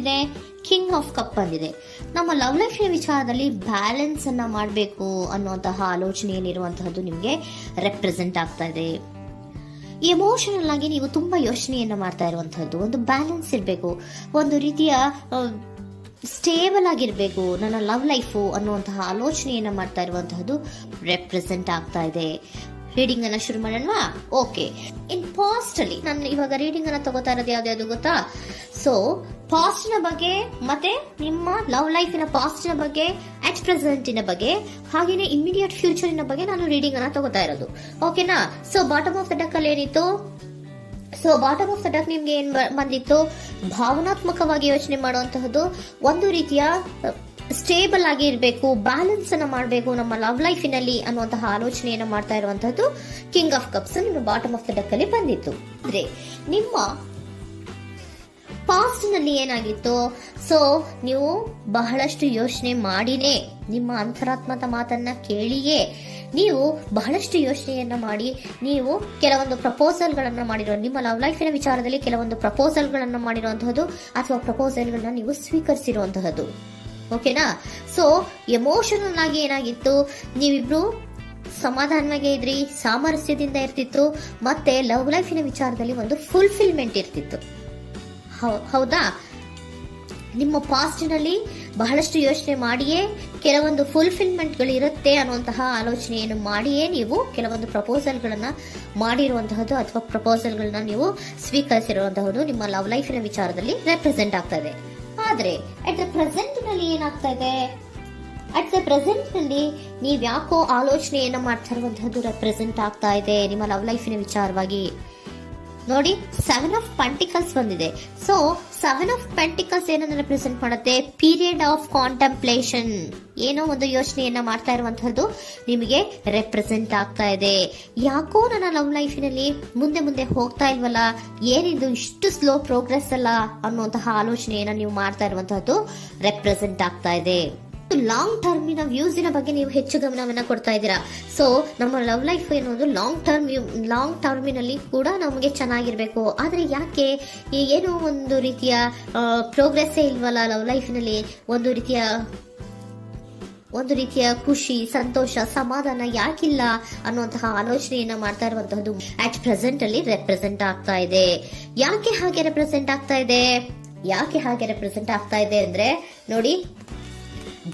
ಬಂದಿದೆ, king of cup ಬಂದಿದೆ. ನಮ್ಮ ಲವ್ ಲೈಫಿನ ವಿಚಾರದಲ್ಲಿ ಬ್ಯಾಲೆನ್ಸ್ ಅನ್ನ ಮಾಡಬೇಕು ಅನ್ನುವಂತಹ ಆಲೋಚನೆಯಲ್ಲಿರುವಂತಹದ್ದು ನಿಮಗೆ ರೆಪ್ರೆಸೆಂಟ್ ಆಗ್ತಾ ಇದೆ. ಎಮೋಷನಲ್ ಆಗಿ ನೀವು ತುಂಬಾ ಯೋಚನೆಯನ್ನ ಮಾಡ್ತಾ ಇರುವಂತಹದ್ದು, ಒಂದು ಬ್ಯಾಲೆನ್ಸ್ ಇರಬೇಕು, ಒಂದು ರೀತಿಯ ಸ್ಟೇಬಲ್ ಆಗಿರ್ಬೇಕು ನನ್ನ ಲವ್ ಲೈಫು ಅನ್ನುವಂತಹ ಆಲೋಚನೆಯನ್ನ ಮಾಡ್ತಾ ಇರುವಂತಹದ್ದು ರೆಪ್ರೆಸೆಂಟ್ ಆಗ್ತಾ ಇದೆ. ರೀಡಿಂಗ್ ಅನ್ನ ಶುರು ಮಾಡೋಣವಾ? ಓಕೆ. ಇನ್ ಪಾಸ್ಟ್ ಅಲ್ಲಿ ನಾನು ಇವಾಗ ರೀಡಿಂಗ್ ಅನ್ನ ತಗೋತಾ ಇರೋದು ಯಾವ್ದು ಗೊತ್ತಾ? ಸೊ ಪಾಸ್ಟ್ ನ ಬಗ್ಗೆ ಮತ್ತೆ ನಿಮ್ಮ ಲವ್ ಲೈಫಿನ ಪಾಸ್ಟ್ ನ ಬಗ್ಗೆ, ಅಟ್ ಪ್ರೆಸೆಂಟಿನ ಬಗ್ಗೆ, ಹಾಗೇನೆ ಇಮಿಡಿಯೇಟ್ ಫ್ಯೂಚರಿನ ಬಗ್ಗೆ ನಾನು ರೀಡಿಂಗ್ ಅನ್ನ ತಗೋತಾ ಇರೋದು. ಓಕೆನಾ? So bottom of the deck ಅಲ್ಲಿ ಏನಿತ್ತು? So bottom of the deck ನಿಮ್ಗೆ ಏನ್ ಬಂದಿತ್ತು? ಭಾವನಾತ್ಮಕವಾಗಿ ಯೋಚನೆ ಮಾಡುವಂತಹದ್ದು, ಒಂದು ರೀತಿಯ ಸ್ಟೇಬಲ್ ಆಗಿ ಇರಬೇಕು, ಬ್ಯಾಲೆನ್ಸ್ ಅನ್ನ ಮಾಡಬೇಕು ನಮ್ಮ ಲವ್ ಲೈಫಿನಲ್ಲಿ ಅನ್ನುವಂತಹ ಆಲೋಚನೆಯನ್ನ ಮಾಡ್ತಾ ಇರುವಂತಹದ್ದು ಕಿಂಗ್ ಆಫ್ ಕಪ್ಸ್ ನಿಮ್ಮ ಬಾಟಮ್ ಆಫ್ ದ ಡೆಕ್ ಅಲ್ಲಿ ಬಂದಿತ್ತು. ಆದ್ರೆ ನಿಮ್ಮ ಪಾಸ್ಟ್ ನಲ್ಲಿ ಏನಾಗಿತ್ತು? ಸೊ ನೀವು ಬಹಳಷ್ಟು ಯೋಚನೆ ಮಾಡಿನೇ, ನಿಮ್ಮ ಅಂತರಾತ್ಮದ ಮಾತನ್ನ ಕೇಳಿಯೇ ನೀವು ಬಹಳಷ್ಟು ಯೋಚನೆಯನ್ನ ಮಾಡಿ ನೀವು ಕೆಲವೊಂದು ಪ್ರಪೋಸಲ್ ಗಳನ್ನ ಮಾಡಿರೋ, ನಿಮ್ಮ ಲವ್ ಲೈಫಿನ ವಿಚಾರದಲ್ಲಿ ಕೆಲವೊಂದು ಪ್ರಪೋಸಲ್ ಗಳನ್ನ ಮಾಡಿರುವಂತಹದ್ದು ಅಥವಾ ಪ್ರಪೋಸಲ್ ಗಳನ್ನ ನೀವು ಸ್ವೀಕರಿಸಿರುವಂತಹದ್ದು. ಓಕೆನಾ? ಸೊ ಎಮೋಷನಲ್ ಆಗಿ ಏನಾಗಿತ್ತು? ನೀವಿಬ್ರು ಸಮಾಧಾನವಾಗಿ ಇದ್ರಿ, ಸಾಮರಸ್ಯದಿಂದ ಇರ್ತಿತ್ತು, ಮತ್ತೆ ಲವ್ ಲೈಫಿನ ವಿಚಾರದಲ್ಲಿ ಒಂದು ಫುಲ್ಫಿಲ್ಮೆಂಟ್ ಇರ್ತಿತ್ತು. ಹೌದಾ? ನಿಮ್ಮ ಪಾಸ್ಟ್ ನಲ್ಲಿ ಬಹಳಷ್ಟು ಯೋಚನೆ ಮಾಡಿಯೇ ಕೆಲವೊಂದು ಫುಲ್ಫಿಲ್ಮೆಂಟ್ ಗಳು ಇರುತ್ತೆ ಅನ್ನುವಂತಹ ಆಲೋಚನೆಯನ್ನು ಮಾಡಿಯೇ ನೀವು ಕೆಲವೊಂದು ಪ್ರಪೋಸಲ್ ಗಳನ್ನ ಮಾಡಿರುವಂತಹದ್ದು ಅಥವಾ ಪ್ರಪೋಸಲ್ ಗಳನ್ನ ನೀವು ಸ್ವೀಕರಿಸಿರುವಂತಹದ್ದು ನಿಮ್ಮ ಲವ್ ಲೈಫಿನ ವಿಚಾರದಲ್ಲಿ ರೆಪ್ರೆಸೆಂಟ್ ಆಗ್ತಾ ಇದೆ. ಆದ್ರೆ ಅಟ್ ದ ಪ್ರೆಸೆಂಟ್ ನಲ್ಲಿ ಏನಾಗ್ತಾ ಇದೆ? ಅಟ್ ದ ಪ್ರೆಸೆಂಟ್ ನಲ್ಲಿ ನೀವ್ ಯಾಕೋ ಆಲೋಚನೆಯನ್ನ ಮಾಡ್ತಾ ಇರುವಂತಹದ್ದು ರೆಪ್ರೆಸೆಂಟ್ ಆಗ್ತಾ ಇದೆ ನಿಮ್ಮ ಲವ್ ಲೈಫಿನ ವಿಚಾರವಾಗಿ. ನೋಡಿ, 7 ಆಫ್ ಪೆಂಟಿಕಲ್ಸ್ ಬಂದಿದೆ. ಸೊ 7 ಆಫ್ ಪೆಂಟಿಕಲ್ಸ್ ಏನನ್ನ ರೆಪ್ರೆಸೆಂಟ್ ಮಾಡುತ್ತೆ? ಪೀರಿಯಡ್ ಆಫ್ ಕಾಂಟೆಂಪ್ಲೇಷನ್, ಏನೋ ಒಂದು ಯೋಚನೆಯನ್ನ ಮಾಡ್ತಾ ಇರುವಂತಹದ್ದು ನಿಮಗೆ ರೆಪ್ರೆಸೆಂಟ್ ಆಗ್ತಾ ಇದೆ. ಯಾಕೋ ನನ್ನ ಲವ್ ಲೈಫಿನಲ್ಲಿ ಮುಂದೆ ಮುಂದೆ ಹೋಗ್ತಾ ಇಲ್ವಲ್ಲ, ಏನಿದು ಇಷ್ಟು ಸ್ಲೋ ಪ್ರೋಗ್ರೆಸ್ ಅಲ್ಲ ಅನ್ನುವಂತಹ ಆಲೋಚನೆಯನ್ನ ನೀವು ಮಾಡ್ತಾ ಇರುವಂತಹದ್ದು ರೆಪ್ರೆಸೆಂಟ್ ಆಗ್ತಾ ಇದೆ. ಲಾಂಗ್ ಟರ್ಮಿನ ವ್ಯೂಸಿನ ಬಗ್ಗೆ ನೀವು ಹೆಚ್ಚು ಗಮನವನ್ನ ಕೊಡ್ತಾ ಇದ್ದೀರಾ. ಸೊ ನಮ್ಮ ಲವ್ ಲೈಫ್ ಏನೋದು ಲಾಂಗ್ ಟರ್ಮಿನಲ್ಲಿ ಕೂಡ ನಮಗೆ ಚೆನ್ನಾಗಿರ್ಬೇಕು. ಆದ್ರೆ ಯಾಕೆ ಏನೋ ಒಂದು ರೀತಿಯ ಪ್ರೋಗ್ರೆಸ್ ಇಲ್ವಲ್ಲ ಲವ್ ಲೈಫಿನಲ್ಲಿ, ಒಂದು ರೀತಿಯ ಖುಷಿ, ಸಂತೋಷ, ಸಮಾಧಾನ ಯಾಕಿಲ್ಲ ಅನ್ನುವಂತಹ ಆಲೋಚನೆಯನ್ನ ಮಾಡ್ತಾ ಇರುವಂತಹದ್ದು ಅಟ್ ಪ್ರೆಸೆಂಟ್ ಅಲ್ಲಿ ರೆಪ್ರೆಸೆಂಟ್ ಆಗ್ತಾ ಇದೆ. ಯಾಕೆ ಹಾಗೆ ರೆಪ್ರೆಸೆಂಟ್ ಆಗ್ತಾ ಇದೆ ಅಂದ್ರೆ ನೋಡಿ,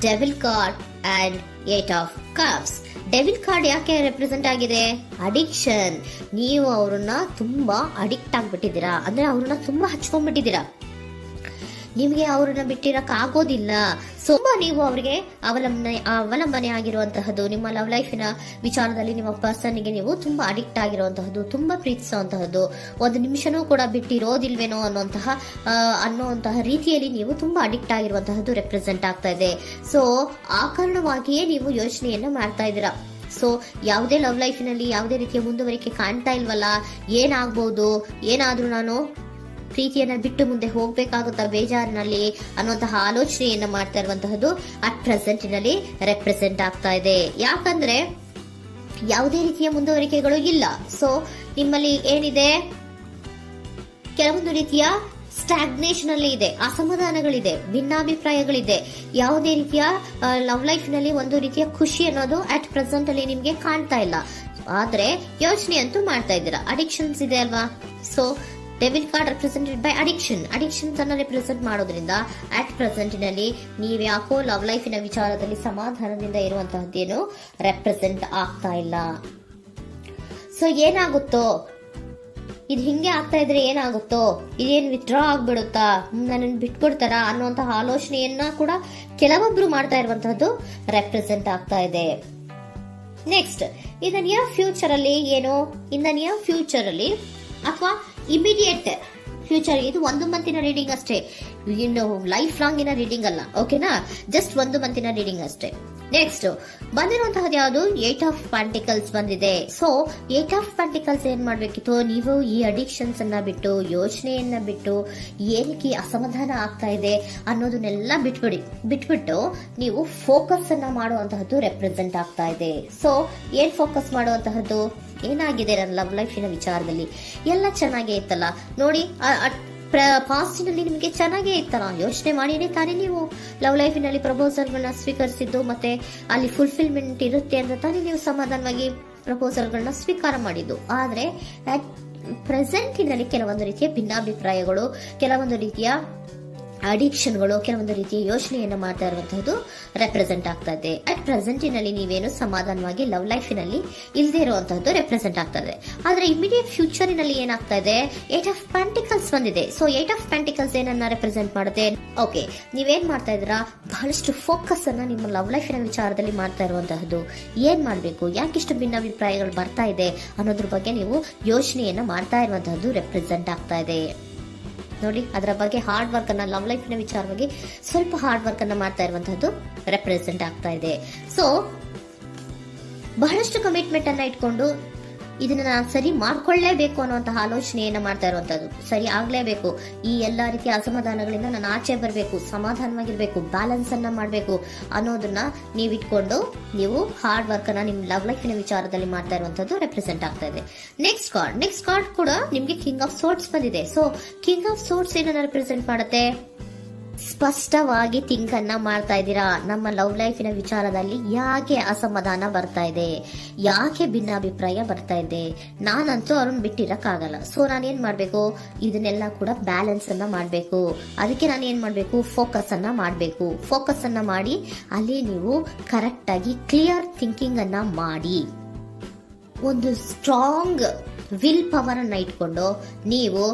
devil card and 8 of cups. Devil card ಯಾಕೆ ರೆಪ್ರೆಸೆಂಟ್ ಆಗಿದೆ? ಅಡಿಕ್ಷನ್. ನೀವು ಅವ್ರನ್ನ ತುಂಬಾ ಅಡಿಕ್ಟ್ ಆಗ್ಬಿಟ್ಟಿದ್ದೀರಾ, ಅಂದ್ರೆ ಅವ್ರನ್ನ ತುಂಬಾ ಹಚ್ಕೊಂಡ್ಬಿಟ್ಟಿದ್ದೀರಾ, ನಿಮಗೆ ಅವ್ರನ್ನ ಬಿಟ್ಟಿರಕ್ ಆಗೋದಿಲ್ಲ. ಸೊ ನೀವು ಅವ್ರಿಗೆ ಅವಲಂಬನೆ ಆಗಿರುವಂತಹದ್ದು, ನಿಮ್ಮ ಲವ್ ಲೈಫಿನ ವಿಚಾರದಲ್ಲಿ ನಿಮ್ಮ ಪರ್ಸನ್ಗೆ ನೀವು ತುಂಬಾ ಅಡಿಕ್ಟ್ ಆಗಿರುವಂತಹದ್ದು, ತುಂಬಾ ಪ್ರೀತಿಸುವಂತಹದ್ದು, ಒಂದು ನಿಮಿಷನೂ ಕೂಡ ಬಿಟ್ಟಿರೋದಿಲ್ವೇನೋ ಅನ್ನುವಂತಹ ರೀತಿಯಲ್ಲಿ ನೀವು ತುಂಬಾ ಅಡಿಕ್ಟ್ ಆಗಿರುವಂತಹದ್ದು ರೆಪ್ರೆಸೆಂಟ್ ಆಗ್ತಾ ಇದೆ. ಸೊ ಆ ಕಾರಣವಾಗಿಯೇ ನೀವು ಯೋಚನೆಯನ್ನ ಮಾಡ್ತಾ ಇದ್ದೀರಾ. ಸೊ ಯಾವುದೇ ಲವ್ ಲೈಫಿನಲ್ಲಿ ಯಾವುದೇ ರೀತಿಯ ಮುಂದುವರಿಕೆ ಕಾಣ್ತಾ ಇಲ್ವಲ್ಲ, ಏನಾಗ್ಬಹುದು, ಏನಾದ್ರೂ ನಾನು ಪ್ರೀತಿಯನ್ನ ಬಿಟ್ಟು ಮುಂದೆ ಹೋಗ್ಬೇಕಾಗುತ್ತಾ ಬೇಜಾರಿನಲ್ಲಿ ಅನ್ನುವಂತಹ ಆಲೋಚನೆಯನ್ನ ಮಾಡ್ತಾ ಇರುವಂತಹದ್ದು ಅಟ್ ಪ್ರೆಸೆಂಟ್ ನಲ್ಲಿ ರೆಪ್ರೆಸೆಂಟ್ ಆಗ್ತಾ ಇದೆ. ಯಾಕಂದ್ರೆ ಯಾವುದೇ ರೀತಿಯ ಮುಂದುವರಿಕೆಗಳು ಇಲ್ಲ. ಸೊ ನಿಮ್ಮಲ್ಲಿ ಏನಿದೆ? ಕೆಲವೊಂದು ರೀತಿಯ ಸ್ಟಾಗ್ನೇಷನ್ ಅಲ್ಲಿ ಇದೆ, ಅಸಮಾಧಾನಗಳಿದೆ, ಭಿನ್ನಾಭಿಪ್ರಾಯಗಳಿದೆ. ಯಾವುದೇ ರೀತಿಯ ಲವ್ ಲೈಫ್ ನಲ್ಲಿ ಒಂದು ರೀತಿಯ ಖುಷಿ ಅನ್ನೋದು ಅಟ್ ಪ್ರೆಸೆಂಟ್ ಅಲ್ಲಿ ನಿಮ್ಗೆ ಕಾಣ್ತಾ ಇಲ್ಲ. ಆದ್ರೆ ಯೋಚನೆ ಅಂತೂ ಮಾಡ್ತಾ ಇದ್ದೀರಾ. ಅಡಿಕ್ಷನ್ಸ್ ಇದೆ ಅಲ್ವಾ? So devil card represented by addictions ಅನ್ನ ರೆಪ್ರೆಸೆಂಟ್ ಮಾಡೋದ್ರಿಂದ ಅಟ್ ಪ್ರೆಸೆಂಟ್ ನಲ್ಲಿ ನೀವ್ ಯಾಕೋ ಲವ್ ಲೈಫಿನ ವಿಚಾರದಲ್ಲಿ ಸಮಾಧಾನದಿಂದ ಇರುವಂತಹದ್ದೇನು ರೆಪ್ರೆಸೆಂಟ್ ಆಗ್ತಾ ಇಲ್ಲ. ಸೊ ಏನಾಗುತ್ತೋ, ಇದು ಹಿಂಗೆ ಆಗ್ತಾ ಇದ್ರೆ ಏನಾಗುತ್ತೋ, ಇದೇನು ವಿತ್ಡ್ರಾ ಆಗ್ಬಿಡುತ್ತಾ, ನನ್ನನ್ನು ಬಿಟ್ಕೊಡ್ತಾರ ಅನ್ನುವಂತಹ ಆಲೋಚನೆಯನ್ನ ಕೂಡ ಕೆಲವೊಬ್ರು ಮಾಡ್ತಾ ಇರುವಂತಹದ್ದು ರೆಪ್ರೆಸೆಂಟ್ ಆಗ್ತಾ ಇದೆ. Next, in the near future ಅಲ್ಲಿ ಏನು? ಇನ್ ದ ನಿಯರ್ ಫ್ಯೂಚರ್ ಅಲ್ಲಿ ಅಥವಾ ಇಮಿಡಿಯೇಟ್ ಫ್ಯೂಚರ್, ಇದು 1 ಮಂತಿನ ರೀಡಿಂಗ್ ಅಷ್ಟೇ, ಇನ್ನು ಲೈಫ್ ಲಾಂಗ್ ಇನ ರೀಡಿಂಗ್ ಅಲ್ಲ. ಓಕೆನಾ? ಜಸ್ಟ್ 1 ಮಂತಿನ ರೀಡಿಂಗ್ ಅಷ್ಟೇ. ನೆಕ್ಸ್ಟ್ ಬಂದಿರುವಂತಹದ್ದು ಯಾವುದು? 8 ಆಫ್ ಪೆಂಟಿಕಲ್ಸ್ ಬಂದಿದೆ. ಸೊ 8 ಆಫ್ ಪೆಂಟಿಕಲ್ಸ್ ಏನ್ ಮಾಡ್ಬೇಕಿತ್ತು? ನೀವು ಈ ಅಡಿಕ್ಷನ್ಸ್ ಅನ್ನ ಬಿಟ್ಟು, ಯೋಚನೆಯನ್ನ ಬಿಟ್ಟು, ಏನಕ್ಕೆ ಅಸಮಾಧಾನ ಆಗ್ತಾ ಇದೆ ಅನ್ನೋದನ್ನೆಲ್ಲ ಬಿಟ್ಬಿಟ್ಟು ನೀವು ಫೋಕಸ್ ಅನ್ನ ಮಾಡುವಂತಹದ್ದು ರೆಪ್ರೆಸೆಂಟ್ ಆಗ್ತಾ ಇದೆ. ಸೊ ಏನ್ ಫೋಕಸ್ ಮಾಡುವಂತಹದ್ದು? ಏನಾಗಿದೆ ನನ್ನ ಲವ್ ಲೈಫಿನ ವಿಚಾರದಲ್ಲಿ? ಎಲ್ಲ ಚೆನ್ನಾಗೇ ಇತ್ತಲ್ಲ ನೋಡಿ, ಪಾಸ್ಟಿನಲ್ಲಿ ನಿಮಗೆ ಚೆನ್ನಾಗೇ ಇತ್ತಲ್ಲ, ಯೋಚನೆ ಮಾಡಿನೇ ತಾನೇ ನೀವು ಲವ್ ಲೈಫಿನಲ್ಲಿ ಪ್ರಪೋಸಲ್ಗಳನ್ನ ಸ್ವೀಕರಿಸಿದ್ದು, ಮತ್ತೆ ಅಲ್ಲಿ ಫುಲ್ಫಿಲ್ಮೆಂಟ್ ಇರುತ್ತೆ ಅಂತ ತಾನೇ ನೀವು ಸಮಾಧಾನವಾಗಿ ಪ್ರಪೋಸಲ್ಗಳನ್ನ ಸ್ವೀಕಾರ ಮಾಡಿದ್ದು. ಆದ್ರೆ ಪ್ರೆಸೆಂಟಿನಲ್ಲಿ ಕೆಲವೊಂದು ರೀತಿಯ ಭಿನ್ನಾಭಿಪ್ರಾಯಗಳು, ಕೆಲವೊಂದು ರೀತಿಯ ಅಡಿಕ್ಷನ್ಗಳು, ಕೆಲವೊಂದು ರೀತಿಯ ಯೋಚನೆಯನ್ನ ಮಾಡ್ತಾ ಇರುವಂತಹದ್ದು ರೆಪ್ರೆಸೆಂಟ್ ಆಗ್ತಾ ಇದೆ. ಅಟ್ ಪ್ರೆಸೆಂಟಿನಲ್ಲಿ ನೀವೇನು ಸಮಾಧಾನವಾಗಿ ಲವ್ ಲೈಫಿನಲ್ಲಿ ಇಲ್ಲದೆ ಇರುವಂತಹದ್ದು ರೆಪ್ರೆಸೆಂಟ್ ಆಗ್ತದೆ. ಆದ್ರೆ ಇಮಿಡಿಯೇಟ್ ಫ್ಯೂಚರಿನಲ್ಲಿ ಏನಾಗ್ತಾ ಇದೆ, 8 ಆಫ್ ಪೆಂಟಿಕಲ್ಸ್ ಬಂದಿದೆ. ಸೊ 8 ಆಫ್ ಪೆಂಟಿಕಲ್ಸ್ ಏನನ್ನ ರೆಪ್ರೆಸೆಂಟ್ ಮಾಡುತ್ತೆ? ಓಕೆ, ನೀವೇನ್ ಮಾಡ್ತಾ ಇದ್ದೀರಾ, ಬಹಳಷ್ಟು ಫೋಕಸ್ ಅನ್ನ ನಿಮ್ಮ ಲವ್ ಲೈಫಿನ ವಿಚಾರದಲ್ಲಿ ಮಾಡ್ತಾ ಇರುವಂತಹದ್ದು. ಏನ್ ಮಾಡ್ಬೇಕು, ಯಾಕಿಷ್ಟು ಭಿನ್ನಾಭಿಪ್ರಾಯಗಳು ಬರ್ತಾ ಇದೆ ಅನ್ನೋದ್ರ ಬಗ್ಗೆ ನೀವು ಯೋಚನೆಯನ್ನ ಮಾಡ್ತಾ ಇರುವಂತಹದ್ದು ರೆಪ್ರೆಸೆಂಟ್ ಆಗ್ತಾ ಇದೆ. ನೋಡಿ, ಅದರ ಬಗ್ಗೆ ಹಾರ್ಡ್ ವರ್ಕ್ ಅನ್ನ, ಲವ್ ಲೈಫಿನ ವಿಚಾರವಾಗಿ ಸ್ವಲ್ಪ ಹಾರ್ಡ್ ವರ್ಕ್ ಅನ್ನ ಮಾಡ್ತಾ ಇರುವಂತಹದ್ದು ರೆಪ್ರೆಸೆಂಟ್ ಆಗ್ತಾ ಇದೆ. ಸೊ ಬಹಳಷ್ಟು ಕಮಿಟ್ಮೆಂಟ್ ಅನ್ನ ಇಟ್ಕೊಂಡು ಇದನ್ನ ನಾನು ಸರಿ ಮಾಡ್ಕೊಳ್ಳೇಬೇಕು ಅನ್ನುವಂತಹ ಆಲೋಚನೆಯನ್ನ ಮಾಡ್ತಾ ಇರುವಂತದ್ದು. ಸರಿ ಆಗ್ಲೇಬೇಕು, ಈ ಎಲ್ಲಾ ರೀತಿಯ ಅಸಮಾಧಾನಗಳಿಂದ ನಾನು ಆಚೆ ಬರಬೇಕು, ಸಮಾಧಾನವಾಗಿರ್ಬೇಕು, ಬ್ಯಾಲೆನ್ಸ್ ಅನ್ನ ಮಾಡಬೇಕು ಅನ್ನೋದನ್ನ ನೀವು ಇಟ್ಕೊಂಡು ನೀವು ಹಾರ್ಡ್ ವರ್ಕ್ ಅನ್ನ ನಿಮ್ ಲವ್ ಲೈಫಿನ ವಿಚಾರದಲ್ಲಿ ಮಾಡ್ತಾ ಇರುವಂತದ್ದು ರೆಪ್ರೆಸೆಂಟ್ ಆಗ್ತಾ ಇದೆ. ನೆಕ್ಸ್ಟ್ ಕಾರ್ಡ್ ಕೂಡ ನಿಮ್ಗೆ ಕಿಂಗ್ ಆಫ್ ಸೋರ್ಟ್ಸ್ ಬಂದಿದೆ. ಸೊ ಕಿಂಗ್ ಆಫ್ ಸೋರ್ಟ್ಸ್ ಏನನ್ನ ರೆಪ್ರೆಸೆಂಟ್ ಮಾಡುತ್ತೆ? ಸ್ಪಷ್ಟವಾಗಿ ಥಿಂಕ್ ಅನ್ನ ಮಾಡ್ತಾ ಇದ್ದೀರಾ. ನಮ್ಮ ಲವ್ ಲೈಫಿನ ವಿಚಾರದಲ್ಲಿ ಯಾಕೆ ಅಸಮಾಧಾನ ಬರ್ತಾ ಇದೆ, ಯಾಕೆ ಭಿನ್ನಾಭಿಪ್ರಾಯ ಬರ್ತಾ ಇದೆ, ನಾನಂತೂ ಅವ್ರನ್ನ ಬಿಟ್ಟಿರಕ್ಕಾಗಲ್ಲ. ಸೊ ನಾನೇನ್ ಮಾಡ್ಬೇಕು, ಇದನ್ನೆಲ್ಲ ಕೂಡ ಬ್ಯಾಲೆನ್ಸ್ ಅನ್ನ ಮಾಡ್ಬೇಕು. ಅದಕ್ಕೆ ನಾನು ಏನ್ ಮಾಡ್ಬೇಕು, ಫೋಕಸ್ ಅನ್ನ ಮಾಡ್ಬೇಕು. ಫೋಕಸ್ ಅನ್ನ ಮಾಡಿ ಅಲ್ಲಿ ನೀವು ಕರೆಕ್ಟ್ ಆಗಿ ಕ್ಲಿಯರ್ ಥಿಂಕಿಂಗ್ ಅನ್ನ ಮಾಡಿ, ಒಂದು ಸ್ಟ್ರಾಂಗ್ ವಿಲ್ ಪವರ್ ಅನ್ನ ಇಟ್ಕೊಂಡು ನೀವು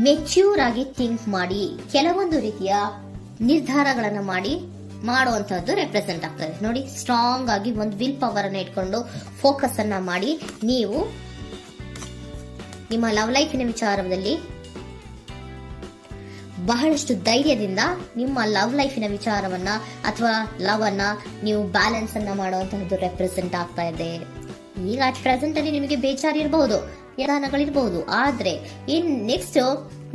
ಮೆಚ್ಯೂರ್ ಆಗಿ ಥಿಂಕ್ ಮಾಡಿ ಕೆಲವೊಂದು ರೀತಿಯ ನಿರ್ಧಾರಗಳನ್ನ ಮಾಡುವಂತಹದ್ದು ರೆಪ್ರೆಸೆಂಟ್ ಆಗ್ತದೆ. ನೋಡಿ, ಸ್ಟ್ರಾಂಗ್ ಆಗಿ ಒಂದು ವಿಲ್ ಪವರ್ ಅನ್ನ ಇಟ್ಕೊಂಡು ಫೋಕಸ್ ಅನ್ನ ಮಾಡಿ ನೀವು ನಿಮ್ಮ ಲವ್ ಲೈಫಿನ ವಿಚಾರದಲ್ಲಿ ಬಹಳಷ್ಟು ಧೈರ್ಯದಿಂದ ನಿಮ್ಮ ಲವ್ ಲೈಫಿನ ವಿಚಾರವನ್ನ ಅಥವಾ ಲವ್ ಅನ್ನ ನೀವು ಬ್ಯಾಲೆನ್ಸ್ ಅನ್ನ ಮಾಡುವಂತಹದ್ದು ರೆಪ್ರೆಸೆಂಟ್ ಆಗ್ತಾ ಇದೆ. ಈಗ ಅಟ್ ಪ್ರೆಸೆಂಟ್ ಅಲ್ಲಿ ನಿಮಗೆ ಬೇಜಾರಿರಬಹುದು, ವಿಧಾನಗಳಿರಬಹುದು, ಆದ್ರೆ ಇನ್ ನೆಕ್ಸ್ಟ್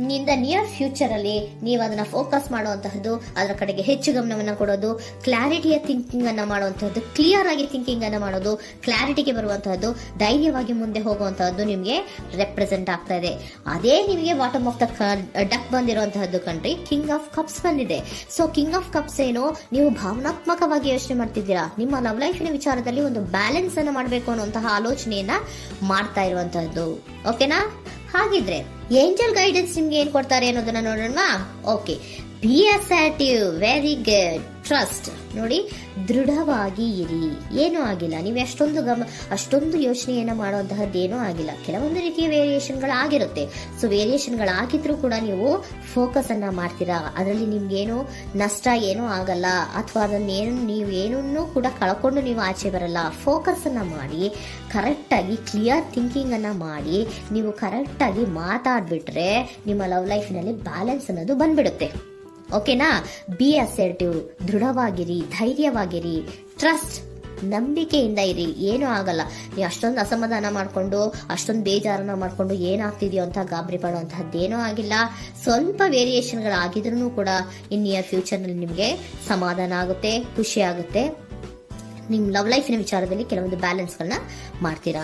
ನಿಂದ ನಿಯರ್ ಫ್ಯೂಚರ್ ಅಲ್ಲಿ ನೀವು ಅದನ್ನ ಫೋಕಸ್ ಮಾಡುವಂತಹದ್ದು, ಅದರ ಕಡೆಗೆ ಹೆಚ್ಚು ಗಮನವನ್ನ ಕೊಡೋದು, ಕ್ಲಾರಿಟಿಯ ಥಿಂಕಿಂಗ್ ಅನ್ನ ಮಾಡುವಂತಹದ್ದು, ಕ್ಲಿಯರ್ ಆಗಿ ಥಿಂಕಿಂಗ್ ಅನ್ನ ಮಾಡೋದು, ಕ್ಲಾರಿಟಿಗೆ ಬರುವಂತಹದ್ದು, ಧೈರ್ಯವಾಗಿ ಮುಂದೆ ಹೋಗುವಂತಹದ್ದು ನಿಮ್ಗೆ ರೆಪ್ರೆಸೆಂಟ್ ಆಗ್ತಾ ಇದೆ. ಅದೇ ನಿಮಗೆ ಬಾಟಮ್ ಆಫ್ ದ ಡಕ್ ಬಂದಿರುವಂತಹದ್ದು ಕಣ್ರಿ, ಕಿಂಗ್ ಆಫ್ ಕಪ್ಸ್ ಬಂದಿದೆ. ಸೊ ಕಿಂಗ್ ಆಫ್ ಕಪ್ಸ್ ಏನು, ನೀವು ಭಾವನಾತ್ಮಕವಾಗಿ ಯೋಚನೆ ಮಾಡ್ತಿದ್ದೀರಾ, ನಿಮ್ಮ ಲವ್ ಲೈಫಿನ ವಿಚಾರದಲ್ಲಿ ಒಂದು ಬ್ಯಾಲೆನ್ಸ್ ಅನ್ನ ಮಾಡಬೇಕು ಅನ್ನುವಂತಹ ಆಲೋಚನೆಯನ್ನ ಮಾಡ್ತಾ ಇರುವಂತಹದ್ದು. ಓಕೆನಾ? ಹಾಗಿದ್ರೆ ಏಂಜಲ್ ಗೈಡೆನ್ಸ್ ನಿಮ್ಗೆ ಏನ್ ಕೊಡ್ತಾರೆ ಅನ್ನೋದನ್ನ ನೋಡೋಣ. Okay, B assertive, very good, trust. ನೋಡಿ, ದೃಢವಾಗಿ ಇರಿ, ಏನೂ ಆಗಿಲ್ಲ. ನೀವು ಅಷ್ಟೊಂದು ಯೋಚನೆಯನ್ನ ಮಾಡುವಂತಹದ್ದೇನೂ ಆಗಿಲ್ಲ. ಕೆಲವೊಂದು ರೀತಿಯ ವೇರಿಯೇಷನ್ಗಳಾಗಿರುತ್ತೆ. ಸೊ ವೇರಿಯೇಷನ್ಗಳಾಗಿದ್ರೂ ಕೂಡ ನೀವು ಫೋಕಸ್ ಅನ್ನ ಮಾಡ್ತೀರಾ, ಅದರಲ್ಲಿ ನಿಮ್ಗೇನು ನಷ್ಟ ಏನೂ ಆಗಲ್ಲ, ಅಥವಾ ನೀವೇನನ್ನೂ ಕೂಡ ಕಳ್ಕೊಂಡು ನೀವು ಆಚೆ ಬರಲ್ಲ. ಫೋಕಸ್ ಅನ್ನ ಮಾಡಿ ಕರೆಕ್ಟ್ ಆಗಿ ಕ್ಲಿಯರ್ ಥಿಂಕಿಂಗ್ ಅನ್ನ ಮಾಡಿ ನೀವು ಕರೆಕ್ಟ್ ಆಗಿ ಮಾತಾಡ್ಬಿಟ್ರೆ ನಿಮ್ಮ ಲವ್ ಲೈಫಿನಲ್ಲಿ ಬ್ಯಾಲೆನ್ಸ್ ಅನ್ನೋದು ಬಂದ್ಬಿಡುತ್ತೆ. ಓಕೆನಾ? ಬಿ ಅಸರ್ಟಿವ್, ದೃಢವಾಗಿರಿ, ಧೈರ್ಯವಾಗಿರಿ, ಟ್ರಸ್ಟ್, ನಂಬಿಕೆಯಿಂದ ಇರಿ, ಏನೂ ಆಗಲ್ಲ. ನೀವು ಅಷ್ಟೊಂದು ಅಸಮಾಧಾನ ಮಾಡ್ಕೊಂಡು ಅಷ್ಟೊಂದು ಬೇಜಾರನ್ನ ಮಾಡ್ಕೊಂಡು ಏನಾಗ್ತಿದೆಯೋ ಅಂತ ಗಾಬರಿ ಪಡುವಂತಹದ್ದೇನೂ ಆಗಿಲ್ಲ. ಸ್ವಲ್ಪ ವೇರಿಯೇಷನ್ಗಳಾಗಿದ್ರೂ ಕೂಡ ಇನ್ ನಿಯರ್ ಫ್ಯೂಚರ್ನಲ್ಲಿ ನಿಮಗೆ ಸಮಾಧಾನ ಆಗುತ್ತೆ, ಖುಷಿ ಆಗುತ್ತೆ. ನಿಮ್ಮ ಲವ್ ಲೈಫಿನ ವಿಚಾರದಲ್ಲಿ ಕೆಲವೊಂದು ಬ್ಯಾಲೆನ್ಸ್ಗಳನ್ನ ಮಾಡ್ತೀರಾ.